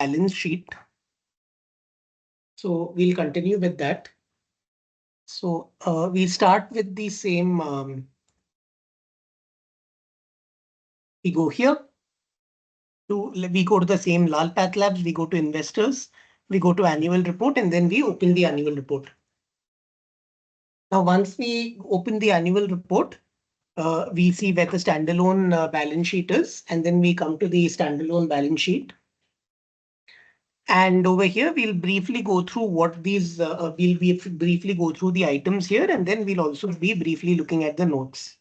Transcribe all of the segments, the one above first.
balance sheet. So we'll continue with that. So we start with the same. We go here. We go to the same Lal PathLabs. We go to investors. We go to annual report, and then we open the annual report. Now, once we open the annual report, we see where the standalone balance sheet is, and then we come to the standalone balance sheet. And over here, we'll briefly go through what these, briefly go through the items here, and then we'll also be briefly looking at the notes.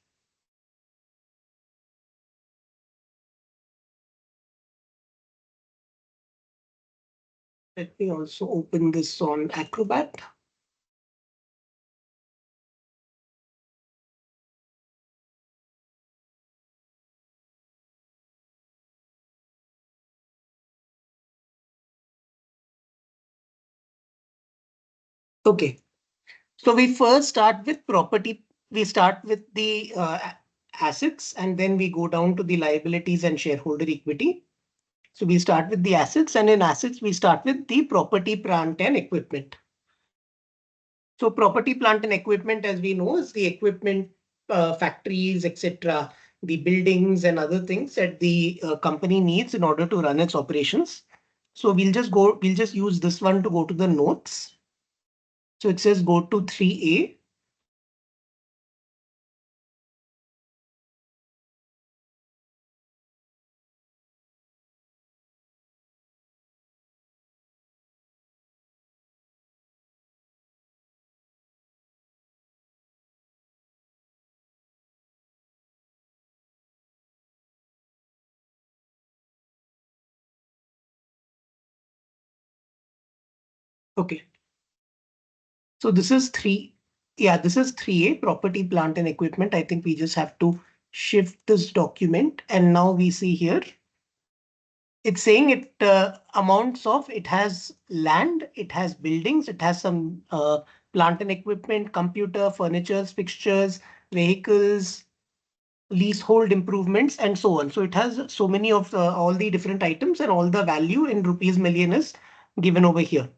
Let me also open this on Acrobat. Okay, so we first start with property. We start with the assets, and then we go down to the liabilities and shareholder equity. So we start with the assets, and in assets, we start with the property, plant, and equipment. So property, plant, and equipment, as we know, is the equipment, factories, etc., the buildings and other things that the company needs in order to run its operations. So we'll just use this one to go to the notes. So it says go to 3A. Okay. So this is 3. Yeah, this is 3A, property, plant, and equipment. I think we just have to shift this document. And now we see here, it's saying it amounts of, it has land, it has buildings, it has some plant and equipment, computer, furniture, fixtures, vehicles, leasehold improvements, and so on. So it has so many of all the different items, and all the value in rupees million is given over here.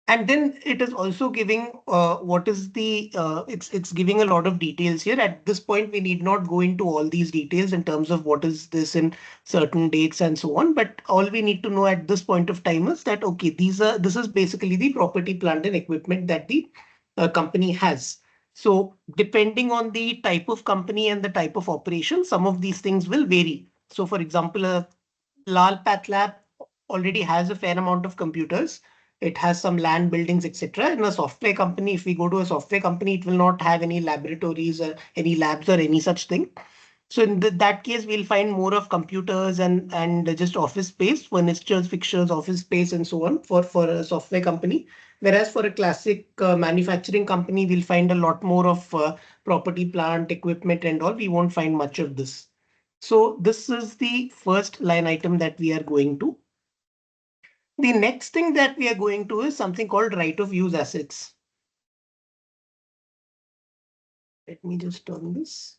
And then it is also giving what is the it's giving a lot of details here. At this point, we need not go into all these details in terms of what is this in certain dates and so on. But all we need to know at this point of time is that, okay, this is basically the property, plant, and equipment that the company has. So depending on the type of company and the type of operation, some of these things will vary. So for example, Lal PathLab already has a fair amount of computers. It has some land, buildings, etc. In a software company, if we go to a software company, it will not have any laboratories or any labs or any such thing. So in that case, we'll find more of computers and just office space, furniture, fixtures, office space, and so on for a software company. Whereas for a classic manufacturing company, we'll find a lot more of property, plant, equipment, and all. We won't find much of this. So this is the first line item that we are going to. The next thing that we are going to is something called right of use assets. Let me just turn this.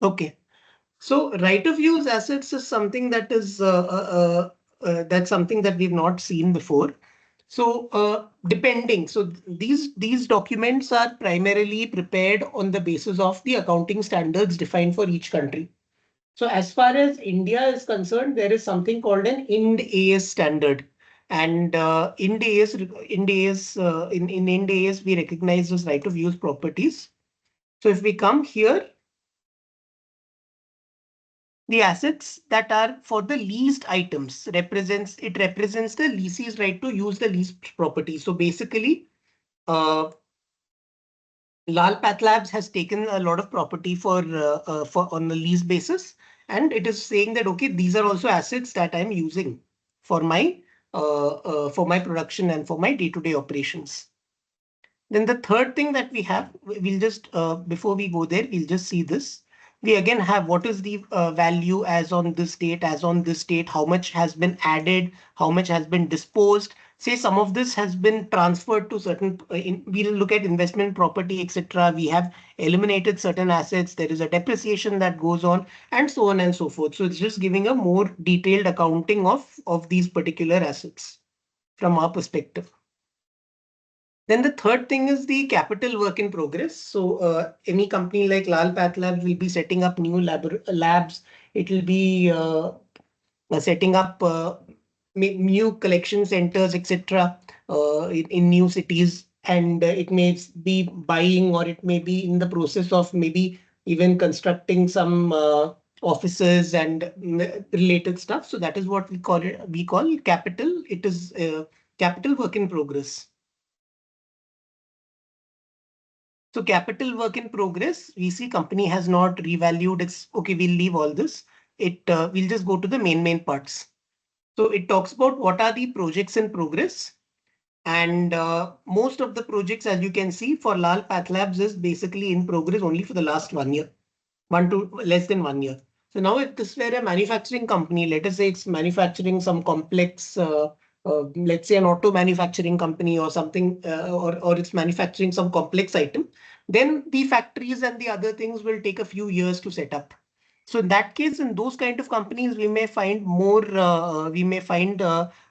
Okay. So right of use assets is something that is that's something that we've not seen before. So depending, so these documents are primarily prepared on the basis of the accounting standards defined for each country. So as far as India is concerned, there is something called an Ind AS standard. And Ind AS, in Ind AS, we recognize this right of use properties. So if we come here, the assets that are for the leased items represents the leasee's right to use the leased property. So basically, Lal PathLabs has taken a lot of property for on a lease basis, and it is saying that, okay, these are also assets that I'm using for my production and for my day-to-day operations. Then the third thing that we have, we'll just before we go there, we'll just see this. We again have what is the value as on this date, how much has been added, how much has been disposed. Say some of this has been transferred to certain, we'll look at investment property, etc. We have eliminated certain assets. There is a depreciation that goes on and so on and so forth. So it's just giving a more detailed accounting of these particular assets from our perspective. Then the third thing is the capital work in progress. So any company like Lal Path Labs will be setting up new labs. It will be setting up new collection centers, etc. In new cities, and it may be buying, or it may be in the process of maybe even constructing some offices and related stuff. So that is what we call it. We call capital. It is capital work in progress. So capital work in progress, we see company has not revalued its, okay, we'll leave all this. We'll just go to the main parts. So it talks about what are the projects in progress. And most of the projects, as you can see, for Lal Path Labs is basically in progress only for the last 1 year, less than 1 year. So now if this were a manufacturing company, let us say it's manufacturing some complex, let's say an auto manufacturing company or something, or it's manufacturing some complex item, then the factories and the other things will take a few years to set up. So in that case, in those kind of companies, we may find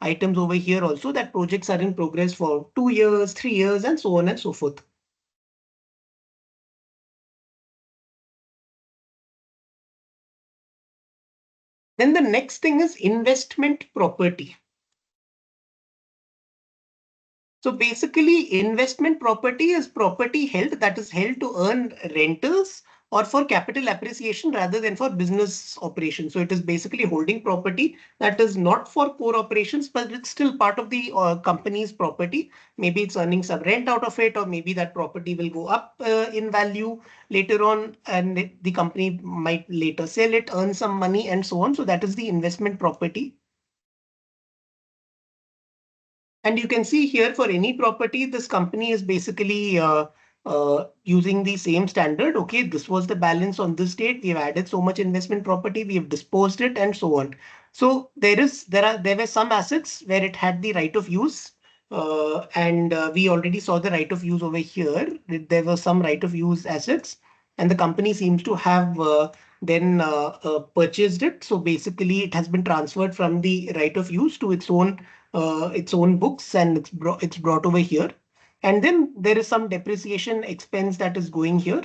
items over here also that projects are in progress for 2 years, 3 years, and so on and so forth. Then the next thing is investment property. So basically, investment property is property held that is held to earn rentals or for capital appreciation rather than for business operations. So it is basically holding property that is not for core operations, but it's still part of the company's property. Maybe it's earning some rent out of it, or maybe that property will go up in value later on, and the company might later sell it, earn some money, and so on. So that is the investment property. And you can see here for any property, this company is basically using the same standard. Okay, this was the balance on this date. We have added so much investment property, we have disposed it, and so on. So there were some assets where it had the right of use. And we already saw the right of use over here. There were some right of use assets, and the company seems to have then purchased it. So basically, it has been transferred from the right of use to its own books, and it's brought over here. And then there is some depreciation expense that is going here.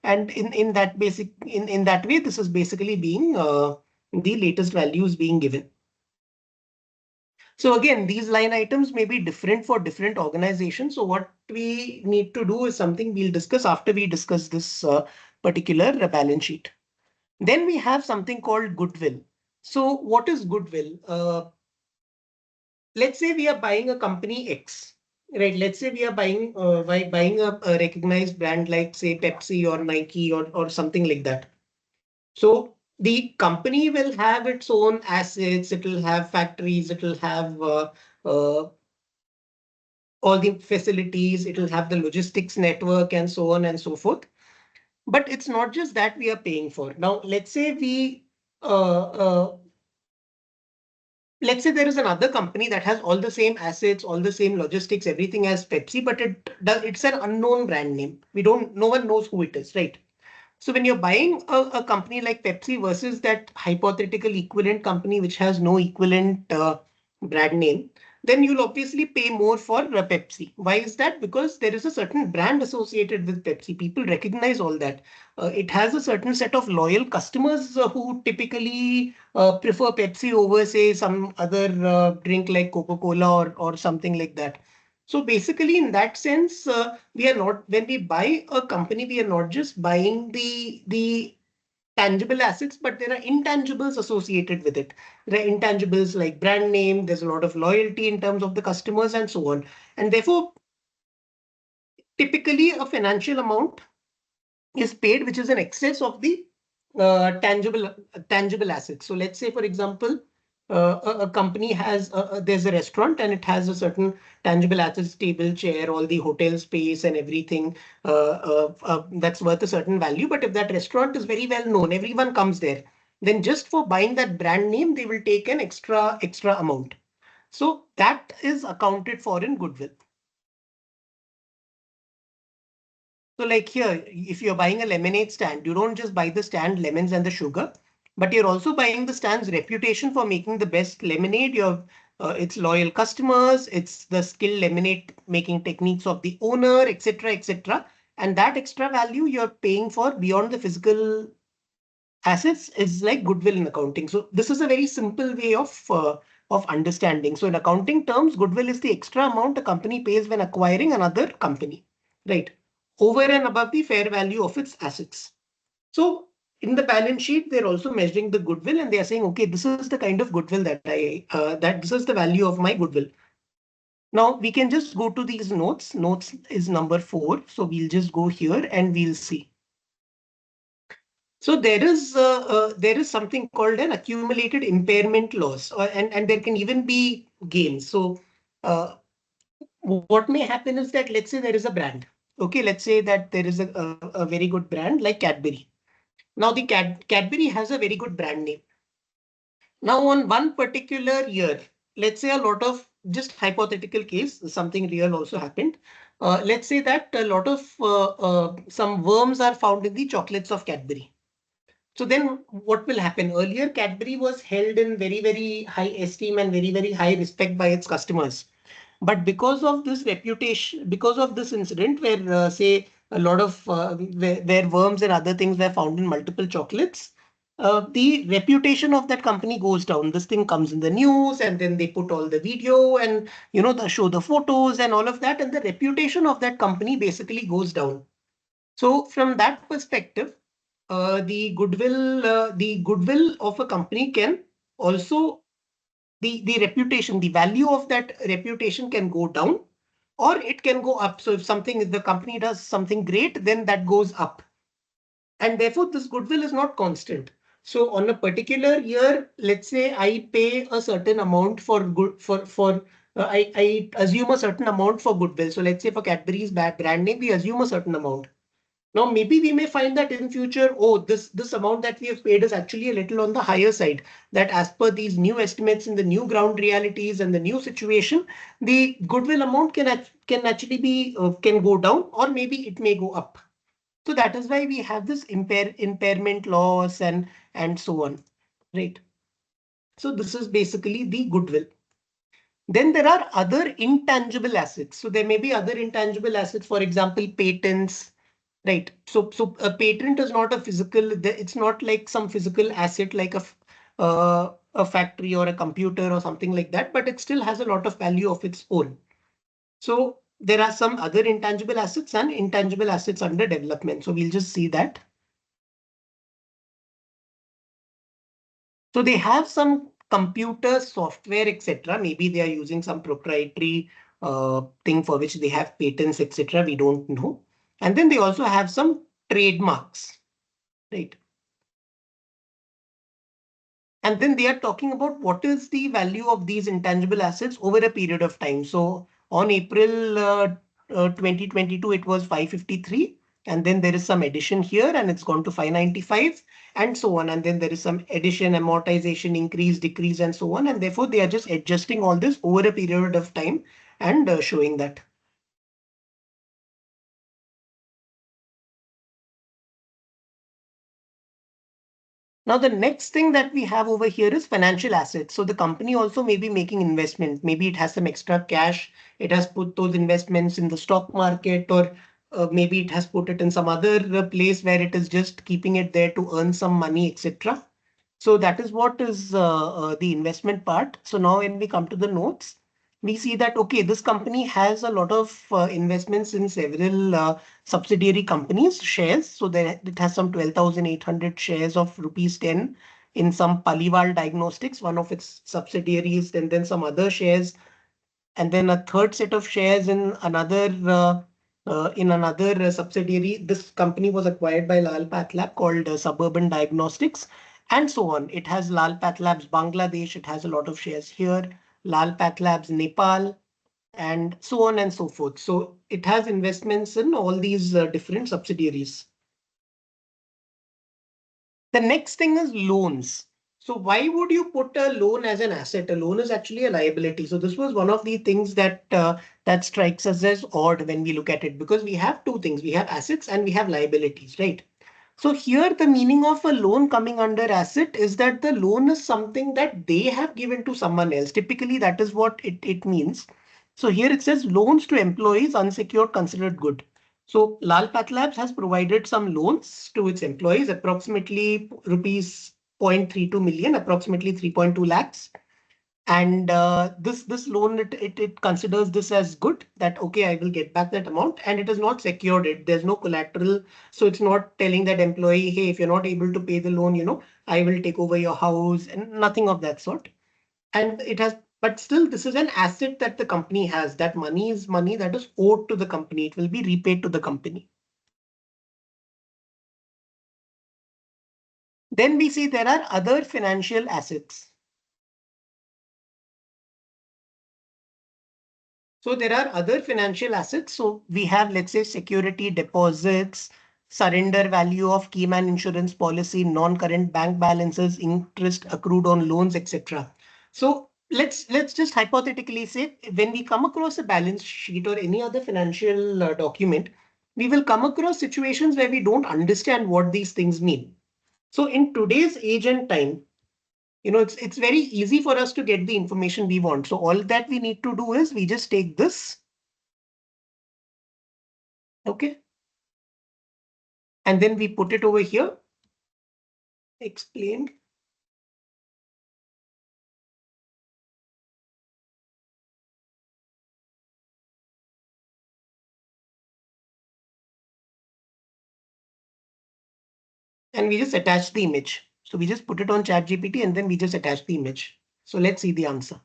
And in that way, this is basically being the latest values being given. So again, these line items may be different for different organizations. So what we need to do is something we'll discuss after we discuss this particular balance sheet. Then we have something called goodwill. So what is goodwill? Let's say we are buying a company X, right? Let's say we are buying a recognized brand like, say, Pepsi or Nike or something like that. So the company will have its own assets. It will have factories. It will have all the facilities. It will have the logistics network and so on and so forth. But it's not just that we are paying for. Now, let's say let's say there is another company that has all the same assets, all the same logistics, everything as Pepsi, but it's an unknown brand name. No one knows who it is, right? So when you're buying a company like Pepsi versus that hypothetical equivalent company which has no equivalent brand name, then you'll obviously pay more for Pepsi. Why is that? Because there is a certain brand associated with Pepsi. People recognize all that. It has a certain set of loyal customers who typically prefer Pepsi over, say, some other drink like Coca-Cola or something like that. So basically, in that sense, we are not, when we buy a company, we are not just buying the tangible assets, but there are intangibles associated with it. There are intangibles like brand name, there's a lot of loyalty in terms of the customers and so on. And therefore, typically a financial amount is paid, which is in excess of the tangible assets. So let's say, for example, a company has there's a restaurant and it has a certain tangible assets, table, chair, all the hotel space and everything that's worth a certain value. But if that restaurant is very well known, everyone comes there, then just for buying that brand name, they will take an extra amount. So that is accounted for in goodwill. So like here, if you're buying a lemonade stand, you don't just buy the stand, lemons and the sugar, but you're also buying the stand's reputation for making the best lemonade. Its loyal customers, it's the skilled lemonade making techniques of the owner, etc., etc. And that extra value you're paying for beyond the physical assets is like goodwill in accounting. So this is a very simple way of understanding. So in accounting terms, goodwill is the extra amount a company pays when acquiring another company, right? Over and above the fair value of its assets. So in the balance sheet, they're also measuring the goodwill and they are saying, okay, this is the kind of goodwill that this is the value of my goodwill. Now we can just go to these notes. Notes is number 4. So we'll just go here and we'll see. So there is something called an accumulated impairment loss, and there can even be gains. So uh, what may happen is that let's say there is a brand. Okay, let's say that there is a very good brand like Cadbury. Now the Cadbury has a very good brand name. Now on one particular year, let's say a lot of just hypothetical case, something real also happened. Let's say that a lot of some worms are found in the chocolates of Cadbury. So then what will happen? Earlier, Cadbury was held in very, very high esteem and very, very high respect by its customers. But because of this reputation, because of this incident where, say, a lot of where worms and other things were found in multiple chocolates, the reputation of that company goes down. This thing comes in the news, and then they put all the video and show the photos and all of that, and the reputation of that company basically goes down. So from that perspective, the goodwill of a company can also the reputation, the value of that reputation can go down or it can go up. So if the company does something great, then that goes up. And therefore, this goodwill is not constant. So on a particular year, let's say I pay a certain amount for good for I assume a certain amount for goodwill. So let's say for Cadbury's brand name, we assume a certain amount. Now, maybe we may find that in future, oh, this amount that we have paid is actually a little on the higher side. That as per these new estimates and the new ground realities and the new situation, the goodwill amount can actually be can go down or maybe it may go up. So that is why we have this impairment loss and so on, right? So this is basically the goodwill. Then there are other intangible assets. So there may be other intangible assets, for example, patents. Right. So a patent is not a physical, it's not like some physical asset like a factory or a computer or something like that, but it still has a lot of value of its own. So there are some other intangible assets and intangible assets under development. So we'll just see that. So they have some computer software, etc. Maybe they are using some proprietary thing for which they have patents, etc. We don't know. And then they also have some trademarks, right? And then they are talking about what is the value of these intangible assets over a period of time. So on April 2022, it was 553. And then there is some addition here and it's gone to 595 and so on. And then there is some addition, amortization, increase, decrease, and so on. And therefore, they are just adjusting all this over a period of time and showing that. Now, the next thing that we have over here is financial assets. So the company also may be making investment. Maybe it has some extra cash. It has put those investments in the stock market, or maybe it has put it in some other place where it is just keeping it there to earn some money, etc. So that is what is the investment part. So now when we come to the notes, we see that, okay, this company has a lot of investments in several subsidiary companies, shares. So there it has some 12,800 shares of rupees 10 in some Paliwal Diagnostics, one of its subsidiaries, and then some other shares, and then a third set of shares in another subsidiary. This company was acquired by Lal Pathlab called Suburban Diagnostics. and so on. It has Lal Pathlabs Bangladesh, it has a lot of shares here, Lal Pathlabs Nepal, and so on and so forth. So it has investments in all these different subsidiaries. The next thing is loans. So why would you put a loan as an asset? A loan is actually a liability. So this was one of the things that that strikes us as odd when we look at it, because we have two things. We have assets and we have liabilities, right? So here the meaning of a loan coming under asset is that the loan is something that they have given to someone else. Typically, that is what it means. So here it says loans to employees unsecured considered good. So Lal Pathlabs has provided some loans to its employees, approximately rupees 0.32 million, approximately 3.2 lakhs. And this loan, it considers this as good, that okay, I will get back that amount, and it is not secured. There's no collateral, so it's not telling that employee, hey, if you're not able to pay the loan, I will take over your house, and nothing of that sort. And it has, but still, this is an asset that the company has. That money is money that is owed to the company. It will be repaid to the company. Then we see there are other financial assets. So there are other financial assets. So we have, let's say, security deposits, surrender value of key man insurance policy, non-current bank balances, interest accrued on loans, etc. So let's just hypothetically say when we come across a balance sheet or any other financial document, we will come across situations where we don't understand what these things mean. So in today's age and time, it's very easy for us to get the information we want. So all that we need to do is we just take this. Okay. And then we put it over here. Explain. And we just attach the image. So we just put it on ChatGPT and then we just attach the image. So let's see the answer.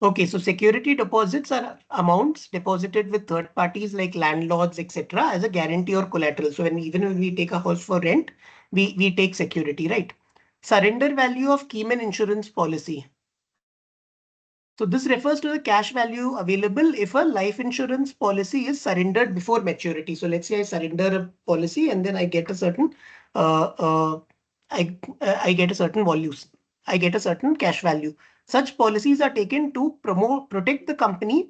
Okay, so security deposits are amounts deposited with third parties like landlords, etc., as a guarantee or collateral. So even when we take a house for rent, we take security, right? Surrender value of Keyman insurance policy. So this refers to the cash value available if a life insurance policy is surrendered before maturity. So let's say I surrender a policy and then I get a certain uh, uh, I get a certain values. I get a certain cash value. Such policies are taken to protect the company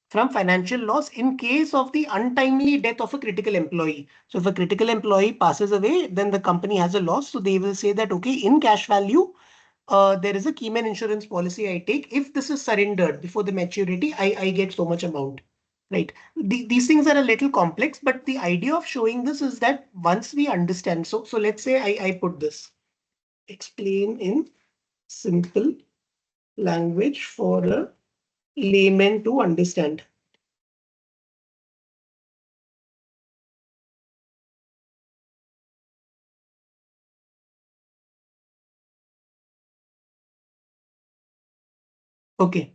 from financial loss in case of the untimely death of a critical employee. So if a critical employee passes away, then the company has a loss. So they will say that, okay, in cash value, there is a keyman insurance policy I take. If this is surrendered before the maturity, I get so much amount, right? These things are a little complex, but the idea of showing this is that once we understand, so let's say I put this, explain in simple language for a layman to understand. Okay.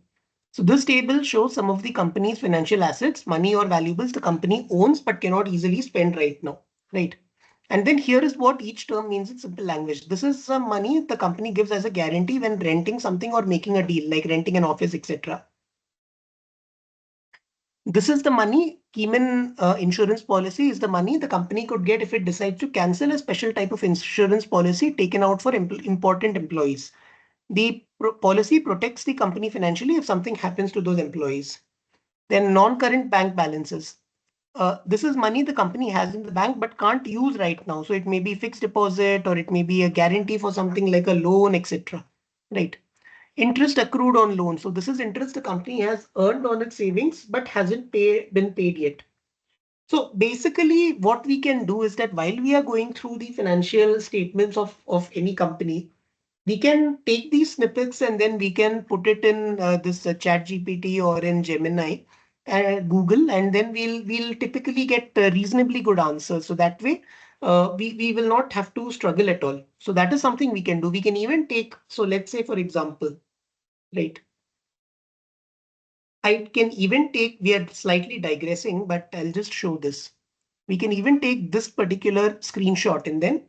So this table shows some of the company's financial assets, money or valuables the company owns but cannot easily spend right now, right? And then here is what each term means in simple language. This is some money the company gives as a guarantee when renting something or making a deal, like renting an office, etc. This is the money, Keyman insurance policy is the money the company could get if it decides to cancel a special type of insurance policy taken out for important employees. The policy protects the company financially if something happens to those employees. Then non-current bank balances. This is money the company has in the bank but can't use right now. So it may be fixed deposit or it may be a guarantee for something like a loan, etc. Right. Interest accrued on loan. So this is interest the company has earned on its savings but hasn't been paid yet. So basically what we can do is that while we are going through the financial statements of any company, we can take these snippets and then we can put it in this chat GPT or in Gemini, Google, and then we'll typically get reasonably good answers. So that way, we will not have to struggle at all. So that is something we can do. We can even take, so let's say, for example, right? I can even take, we are slightly digressing, but I'll just show this. We can even take this particular screenshot and then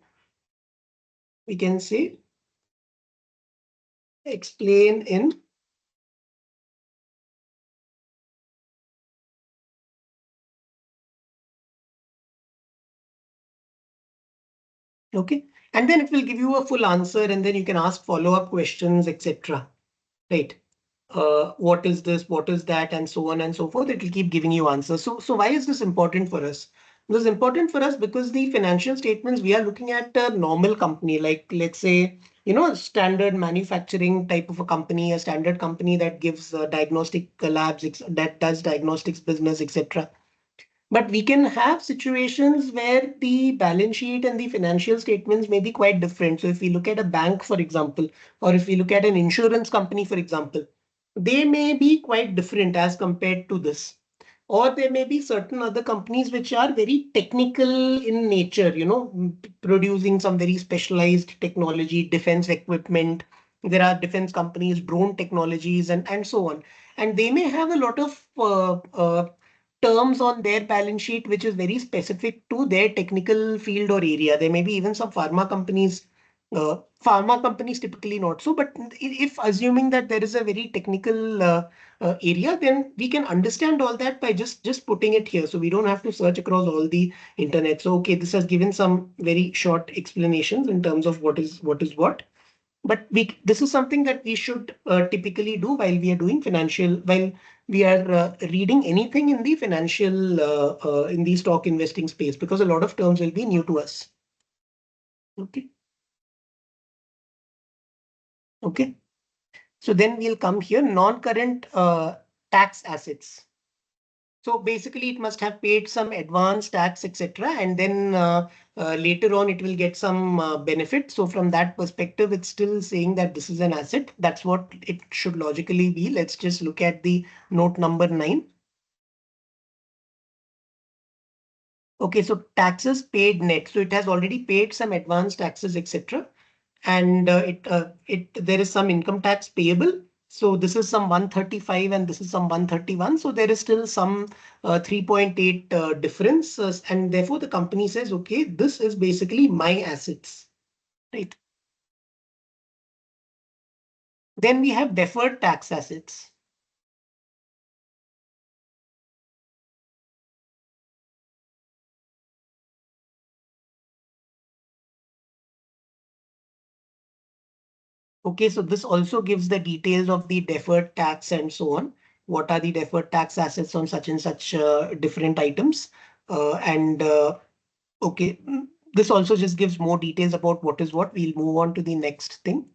we can say explain in. Okay. And then it will give you a full answer and then you can ask follow-up questions, etc. Right. What is this, what is that, and so on and so forth. It will keep giving you answers. So why is this important for us? This is important for us because the financial statements, we are looking at a normal company, like let's say, a standard manufacturing type of a company, a standard company that gives diagnostic labs, that does diagnostics business, etc. But we can have situations where the balance sheet and the financial statements may be quite different. So if we look at a bank, for example, or if we look at an insurance company, for example, they may be quite different as compared to this. Or there may be certain other companies which are very technical in nature, producing some very specialized technology, defense equipment. There are defense companies, drone technologies, and so on. And they may have a lot of terms on their balance sheet, which is very specific to their technical field or area. There may be even some pharma companies typically not so, but if assuming that there is a very technical area, then we can understand all that by just putting it here. So we don't have to search across all the internet. So, okay, this has given some very short explanations in terms of what. But this is something that we should typically do while we are doing while we are reading anything in the in the stock investing space, because a lot of terms will be new to us. Okay. Okay. So then we'll come here, non-current tax assets. So basically, it must have paid some advance tax, etc. And then later on, it will get some benefit. So from that perspective, it's still saying that this is an asset. That's what it should logically be. Let's just look at the note number 9. Okay, so taxes paid net. So it has already paid some advance taxes, etc. And there is some income tax payable. So this is some 135 and this is some 131. So there is still some 3.8 difference. And therefore the company says, okay, this is basically my assets, right? Then we have deferred tax assets. Okay, so this also gives the details of the deferred tax and so on. What are the deferred tax assets on such and such different items? And Okay, this also just gives more details about what is what. We'll move on to the next thing.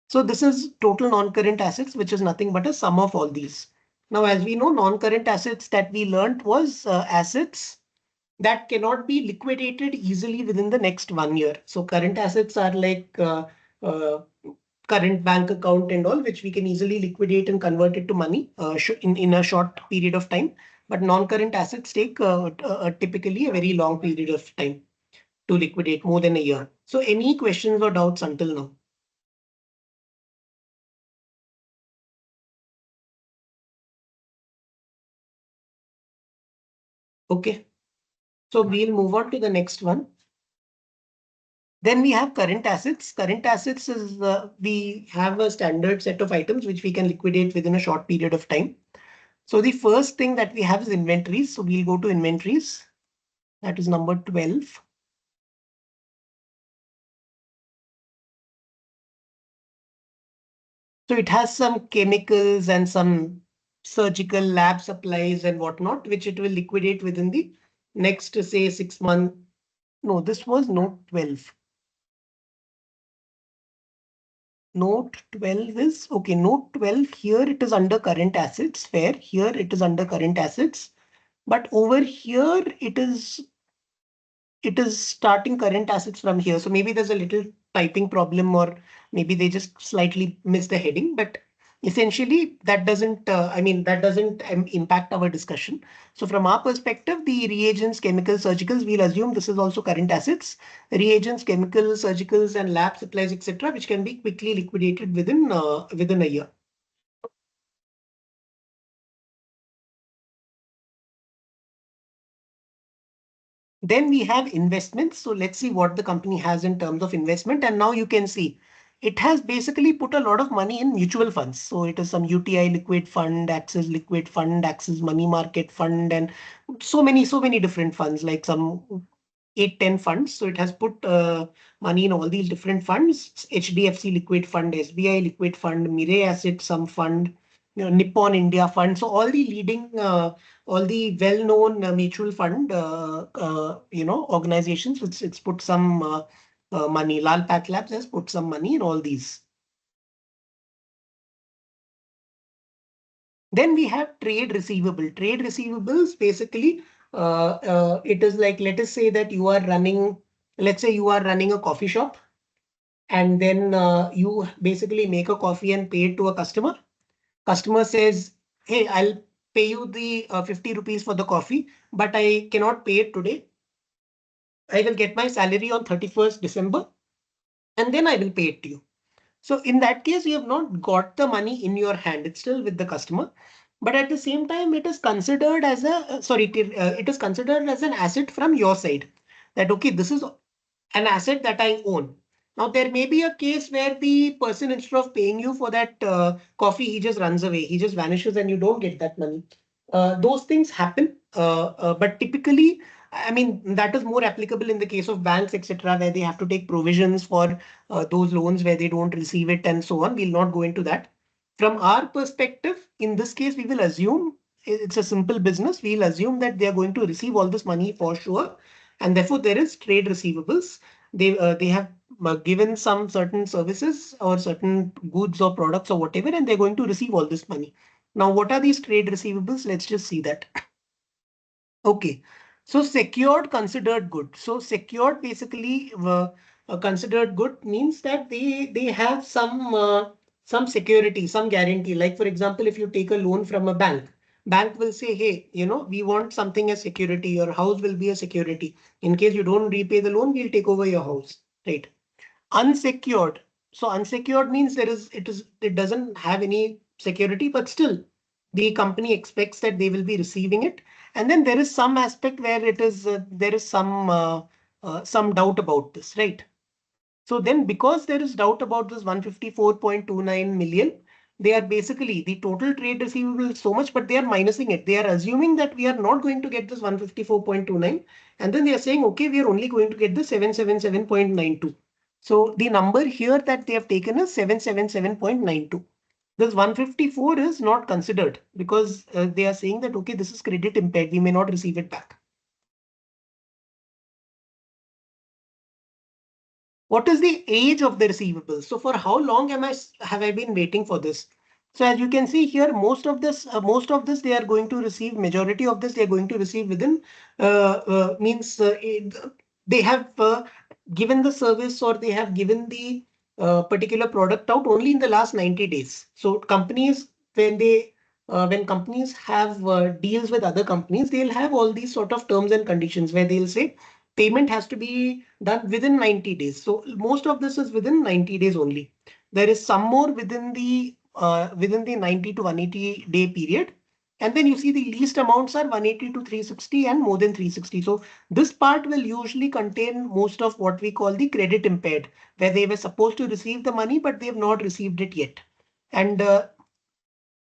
So this is total non-current assets, which is nothing but a sum of all these. Now, as we know, non-current assets that we learned was assets that cannot be liquidated easily within the next 1 year. So current assets are like uh, current bank account and all, which we can easily liquidate and convert it to money in a short period of time. But non-current assets take typically a very long period of time to liquidate, more than a year. So any questions or doubts until now? Okay, so we'll move on to the next one. Then we have current assets. Current assets is we have a standard set of items which we can liquidate within a short period of time. So the first thing that we have is inventories. So we'll go to inventories. That is number 12. So it has some chemicals and some surgical lab supplies and whatnot, which it will liquidate within the next, say, 6 months. No, this was note 12. Note 12 is, okay, note 12 here it is under current assets, fair. Here it is under current assets. But over here it is starting current assets from here. So maybe there's a little typing problem, or maybe they just slightly missed the heading. But essentially, that doesn't impact our discussion. So from our perspective, the reagents, chemicals, surgicals, we'll assume this is also current assets. Reagents, chemicals, surgicals, and lab supplies, etc., which can be quickly liquidated within a year. Then we have investments. So let's see what the company has in terms of investment. And now you can see it has basically put a lot of money in mutual funds. So it is some UTI liquid fund, Liquid Fund, Axis Money Market Fund, and so many different funds, like some 8, 10 funds. So it has put money in all these different funds: HDFC Liquid Fund, SBI Liquid Fund, Mirae Asset some fund, Nippon India Fund. So all the well-known mutual fund organizations. It's put some money. Lal Path has put some money in all these. Then we have trade receivable. Trade receivables, basically, it is like, let us say that let's say you are running a coffee shop, and then you basically make a coffee and pay it to a customer. Customer says, hey, I'll pay you the 50 rupees for the coffee, but I cannot pay it today. I will get my salary on 31st December, and then I will pay it to you. So in that case, you have not got the money in your hand. It's still with the customer. But at the same time, it is considered as it is considered as an asset from your side. That, okay, this is an asset that I own. Now, there may be a case where the person, instead of paying you for that coffee, he just runs away, he just vanishes, and you don't get that money. Those things happen, but typically, I mean, that is more applicable in the case of banks, etc., where they have to take provisions for those loans where they don't receive it and so on. We'll not go into that. From our perspective, in this case, we will assume it's a simple business. We'll assume that they are going to receive all this money for sure, and therefore there is trade receivables. They have given some certain services or certain goods or products or whatever, and they're going to receive all this money. Now, what are these trade receivables? Let's just see that. Okay, so secured considered good. So secured, basically, considered good means that they have some security, some guarantee. Like, for example, if you take a loan from a bank, bank will say, hey, we want something as security. Your house will be a security. In case you don't repay the loan, we'll take over your house. Right? Unsecured. So unsecured means it doesn't have any security, but still the company expects that they will be receiving it. And then there is some aspect where there is some doubt about this, right? So then, because there is doubt about this 154.29 million, they are basically, the total trade receivable is so much, but they are minusing it. They are assuming that we are not going to get this 154.29, and then they are saying, okay, we are only going to get the 777.92. So the number here that they have taken is 777.92. This 154 is not considered because they are saying that, okay, this is credit impaired. We may not receive it back. What is the age of the receivables? So for how long have I been waiting for this? So as you can see here, most of this they are going to receive. Majority of this they are going to receive within means they have given the service, or they have given the particular product out only in the last 90 days. So companies, when companies have deals with other companies, they'll have all these sort of terms and conditions where they'll say payment has to be done within 90 days. So most of this is within 90 days only. There is some more within the 90 to 180 day period. And then you see the least amounts are 180 to 360 and more than 360. So this part will usually contain most of what we call the credit impaired, where they were supposed to receive the money, but they have not received it yet. And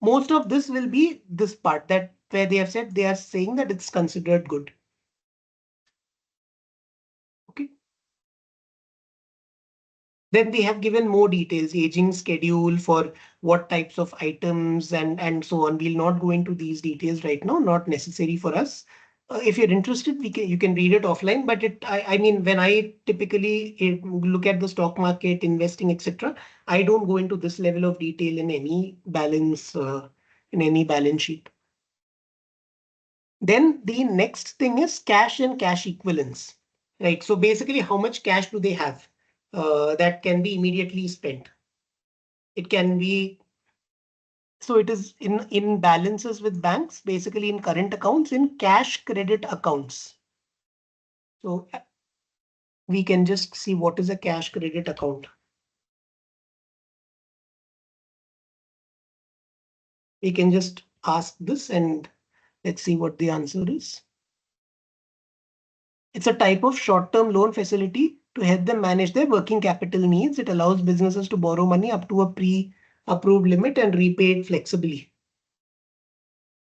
most of this will be this part, that where they are saying that it's considered good. Okay. Then they have given more details, aging schedule for what types of items and so on. We'll not go into these details right now, not necessary for us. If you're interested, you can read it offline. But I mean, when I typically look at the stock market, investing, etc., I don't go into this level of detail in any balance sheet. Then the next thing is cash and cash equivalents, right? So basically, how much cash do they have that can be immediately spent? It can be, so it is in balances with banks, basically in current accounts, in cash credit accounts. So we can just see what is a cash credit account. We can just ask this and let's see what the answer is. It's a type of short-term loan facility to help them manage their working capital needs. It allows businesses to borrow money up to a pre-approved limit and repay it flexibly.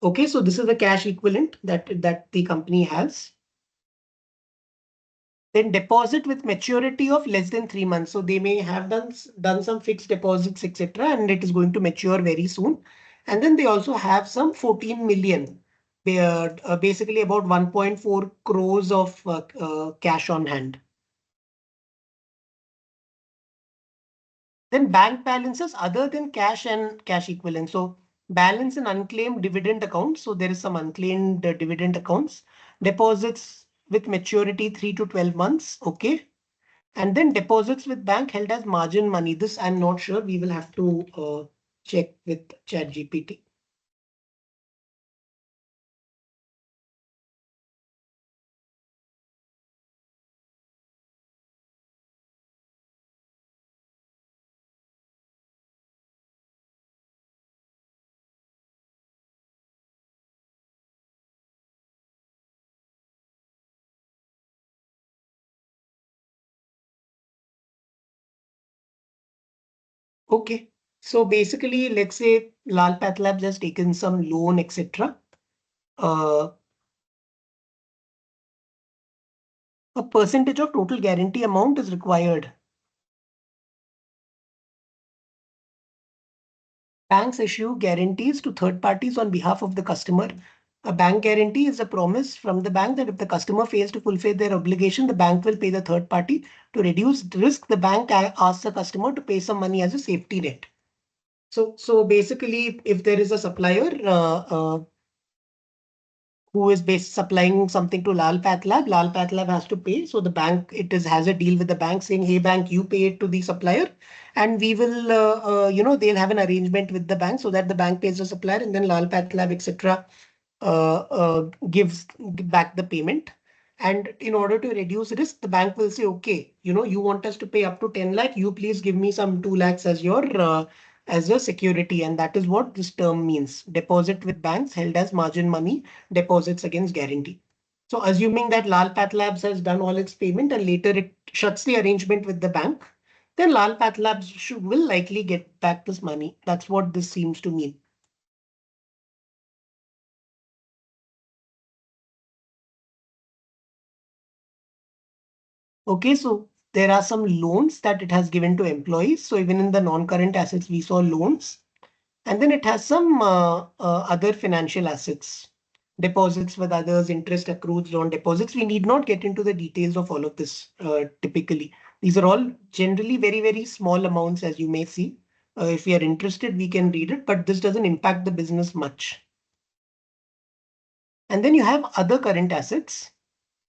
Okay, so this is the cash equivalent that the company has. Then deposit with maturity of less than 3 months. So they may have done some fixed deposits, etc., and it is going to mature very soon. And then they also have some 14 million, basically about 1.4 crores of cash on hand. Then bank balances other than cash and cash equivalent. So balance in unclaimed dividend accounts. So there is some unclaimed dividend accounts. Deposits with maturity 3 to 12 months. Okay. And then deposits with bank held as margin money. This I'm not sure. We will have to check with ChatGPT. Okay. So basically, let's say Lal Pathlabs has taken some loan, etc. A percentage of total guarantee amount is required. Banks issue guarantees to third parties on behalf of the customer. A bank guarantee is a promise from the bank that if the customer fails to fulfill their obligation, the bank will pay the third party. To reduce risk, the bank asks the customer to pay some money as a safety net. So basically, if there is a supplier who is supplying something to Lal Pathlab has to pay. So the bank has a deal with the bank saying, "Hey bank, you pay it to the supplier, and we will they'll have an arrangement with the bank so that the bank pays the supplier, and then Lal Pathlab etc. Gives back the payment." And in order to reduce risk, the bank will say, "Okay, you want us to pay up to 10 lakh, you please give me some 2 lakhs as your as a security." And that is what this term means. Deposit with banks held as margin money, deposits against guarantee. So assuming that Lal Pathlabs has done all its payment and later it shuts the arrangement with the bank, then Lal Pathlabs will likely get back this money. That's what this seems to mean. Okay, so there are some loans that it has given to employees. So even in the non-current assets, we saw loans. And then it has some other financial assets, deposits with others, interest accrued loan deposits. We need not get into the details of all of this typically. These are all generally very, very small amounts, as you may see. If we are interested, we can read it, but this doesn't impact the business much. And then you have other current assets,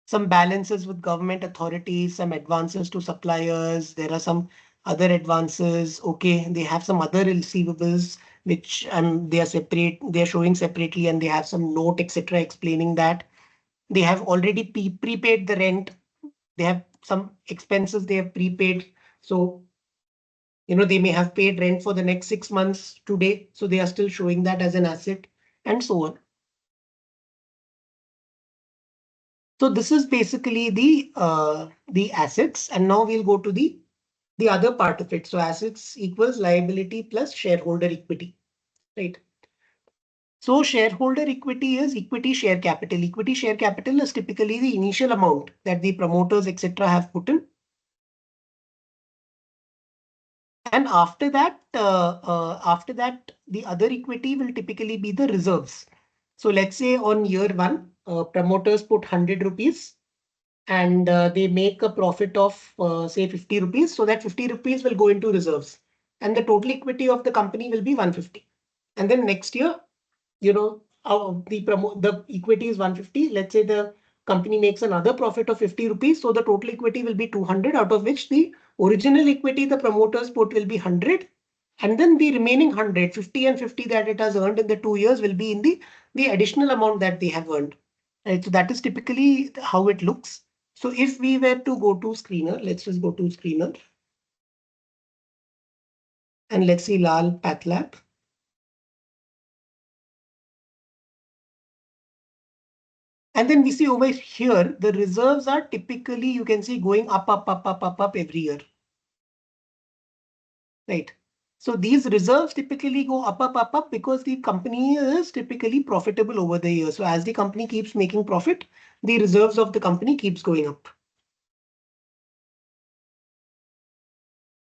some balances with government authorities, some advances to suppliers. There are some other advances. Okay, they have some other receivables which they are separate. They are showing separately, and they have some note, etc., explaining that they have already prepaid the rent. They have some expenses they have prepaid. So they may have paid rent for the next 6 months today, so they are still showing that as an asset, and so on. So this is basically the assets, and now we'll go to the other part of it. So assets equals liability plus shareholder equity, right? So shareholder equity is equity share capital. Equity share capital is typically the initial amount that the promoters, etc., have put in. And after that, the other equity will typically be the reserves. So let's say on year one, promoters put 100 rupees and they make a profit of say 50 rupees. So that 50 rupees will go into reserves and the total equity of the company will be 150. And then next year, the equity is 150. Let's say the company makes another profit of 50 rupees. So the total equity will be 200, out of which the original equity the promoters put will be 100. And then the remaining 100, 50 and 50 that it has earned in the 2 years will be in the additional amount that they have earned. Right? So that is typically how it looks. So if we were to go to screener, let's just go to screener. And let's see Lal Pathlab. And then we see over here, the reserves are typically, you can see going up every year. Right. So these reserves typically go up because the company is typically profitable over the years. So as the company keeps making profit, the reserves of the company keeps going up.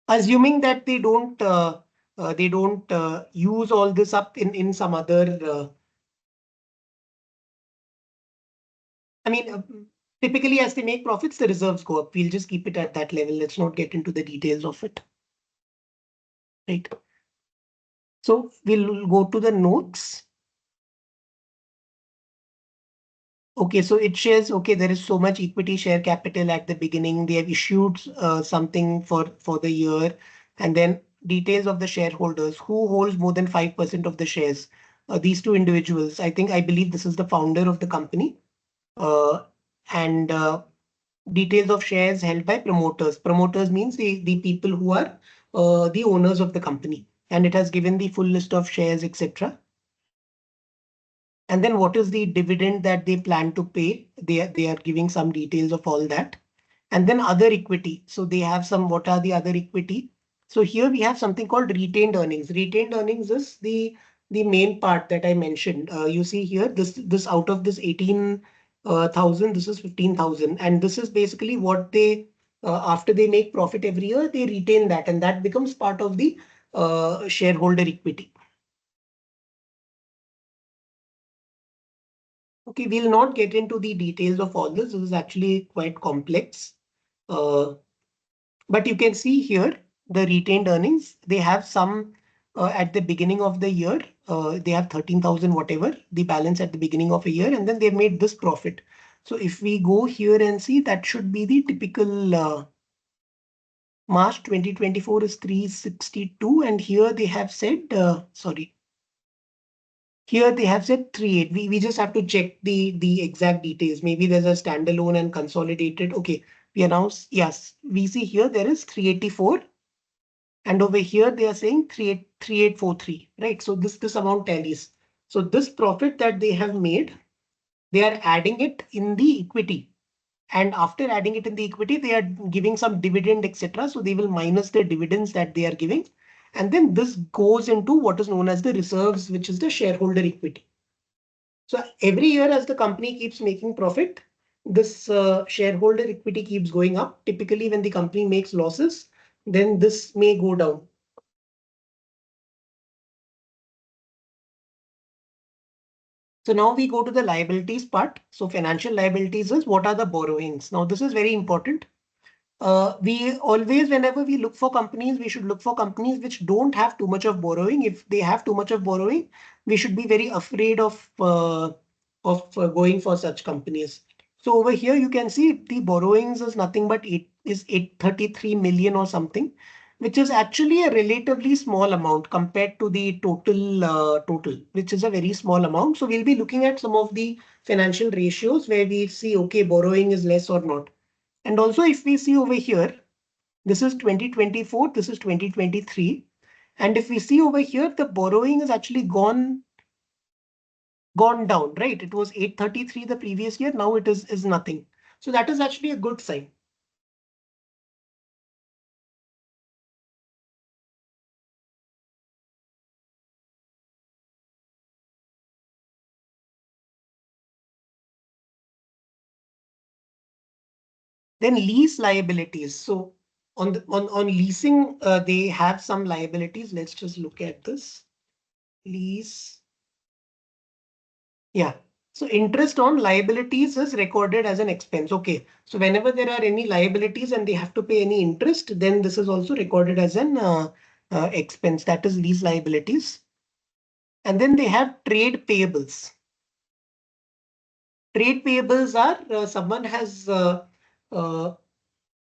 Assuming that they don't use all this up in some other. I mean, typically as they make profits, the reserves go up. We'll just keep it at that level. Let's not get into the details of it. Right. So we'll go to the notes. Okay, so it shares, okay, there is so much equity share capital at the beginning. They have issued something for the year, and then details of the shareholders, who holds more than 5% of the shares. These two individuals, I believe this is the founder of the company. And details of shares held by promoters. Promoters means the people who are the owners of the company. And it has given the full list of shares, etc. And then what is the dividend that they plan to pay? They are giving some details of all that. And then other equity. So they have some, what are the other equity? So here we have something called retained earnings. Retained earnings is the main part that I mentioned. You see here, this out of this 18,000, this is 15,000. And this is basically what they, after they make profit every year, they retain that. And that becomes part of the shareholder equity. Okay, we'll not get into the details of all this. This is actually quite complex. But you can see here the retained earnings. They have some at the beginning of the year. They have 13,000 whatever, the balance at the beginning of a year, and then they've made this profit. So if we go here and see, that should be the typical March 2024 is 362, and here they have said, sorry. Here they have said 38. We just have to check the exact details. Maybe there's a standalone and consolidated. Okay, we announce, yes, we see here there is 384. And over here they are saying 3843, right? So this amount tallies. So this profit that they have made, they are adding it in the equity. And after adding it in the equity, they are giving some dividend, etc. So they will minus the dividends that they are giving. And then this goes into what is known as the reserves, which is the shareholder equity. So every year as the company keeps making profit, this shareholder equity keeps going up. Typically, when the company makes losses, then this may go down. So now we go to the liabilities part. So financial liabilities is what are the borrowings. Now this is very important. We always, whenever we look for companies, we should look for companies which don't have too much of borrowing. If they have too much of borrowing, we should be very afraid of going for such companies. So over here, you can see the borrowings is nothing but 833 million or something, which is actually a relatively small amount compared to the total, which is a very small amount. So we'll be looking at some of the financial ratios where we see, okay, borrowing is less or not. And also if we see over here, this is 2024, this is 2023. And if we see over here, the borrowing has actually gone down, right? It was 833 the previous year. Now it is nothing. So that is actually a good sign. Then lease liabilities. So on leasing, they have some liabilities. Let's just look at this. Lease. Yeah. So interest on liabilities is recorded as an expense. Okay. So whenever there are any liabilities and they have to pay any interest, then this is also recorded as an expense. That is lease liabilities. And then they have trade payables. Trade payables are someone has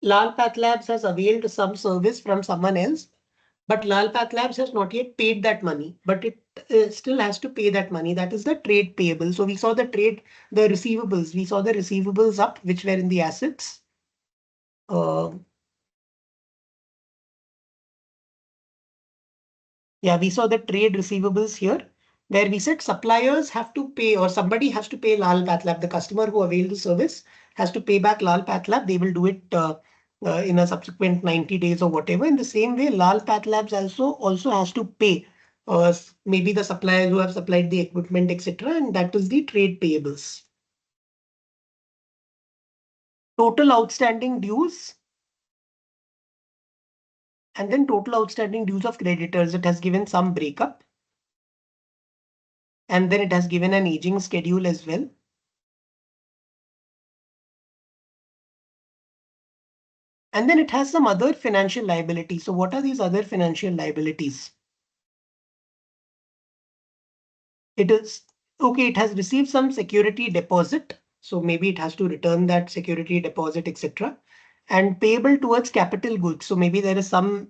Lal Path Labs has availed some service from someone else, but Lal Path Labs has not yet paid that money, but it still has to pay that money. That is the trade payable. So we saw the receivables. We saw the receivables up, which were in the assets. Yeah, we saw the trade receivables here, where we said suppliers have to pay or somebody has to pay Lal PathLab. The customer who availed the service has to pay back Lal PathLab. They will do it in a subsequent 90 days or whatever. In the same way, Lal PathLabs also has to pay maybe the suppliers who have supplied the equipment, etc. And that is the trade payables. Total outstanding dues. And then total outstanding dues of creditors. It has given some breakup. And then it has given an aging schedule as well. And then it has some other financial liabilities. So what are these other financial liabilities? It is okay. It has received some security deposit. So maybe it has to return that security deposit, etc. And payable towards capital goods. So maybe there is some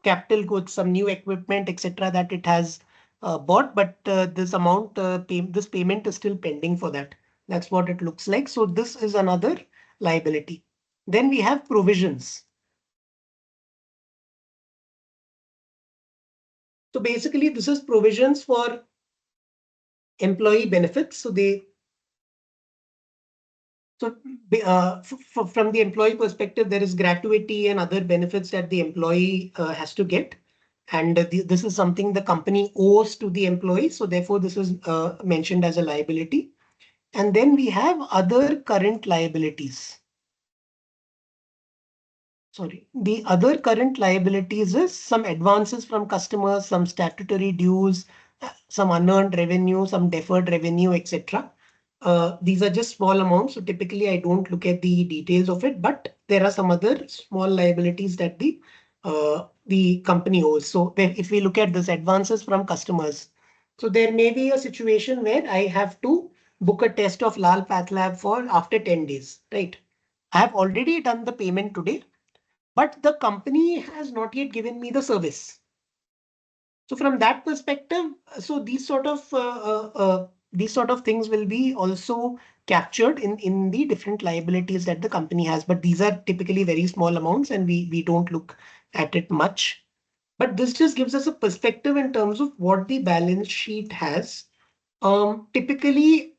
capital goods, some new equipment, etc. that it has bought, but this amount, this payment is still pending for that. That's what it looks like. So this is another liability. Then we have provisions. So basically, this is provisions for employee benefits. So from the employee perspective, there is gratuity and other benefits that the employee has to get. And this is something the company owes to the employee. So therefore, this is mentioned as a liability. And then we have other current liabilities. Sorry, the other current liabilities is some advances from customers, some statutory dues, some unearned revenue, some deferred revenue, etc. These are just small amounts. So typically I don't look at the details of it, but there are some other small liabilities that the company owes. So if we look at this advances from customers, so there may be a situation where I have to book a test of Lal PathLab for after 10 days, right? I have already done the payment today, but the company has not yet given me the service. So from that perspective, so these sort of things will be also captured in the different liabilities that the company has. But these are typically very small amounts, and we don't look at it much. But this just gives us a perspective in terms of what the balance sheet has. Typically,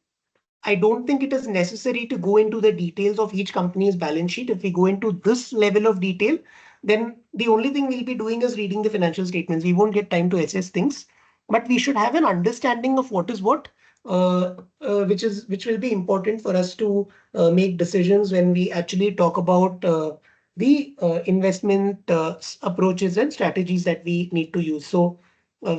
I don't think it is necessary to go into the details of each company's balance sheet. If we go into this level of detail, then the only thing we'll be doing is reading the financial statements. We won't get time to assess things, but we should have an understanding of what is what, which will be important for us to make decisions when we actually talk about the investment approaches and strategies that we need to use. So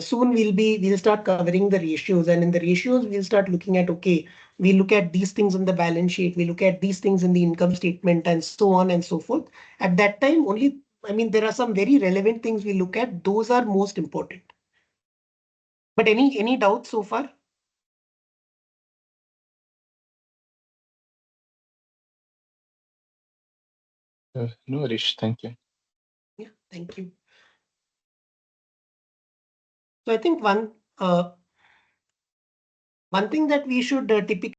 soon we'll start covering the ratios, and in the ratios we'll start looking at, okay, we look at these things in the balance sheet, we look at these things in the income statement, and so on and so forth. At that time, only, I mean, there are some very relevant things we look at. Those are most important. But any doubts so far? No, Harish, thank you. Yeah, thank you. So I think one thing that we should typically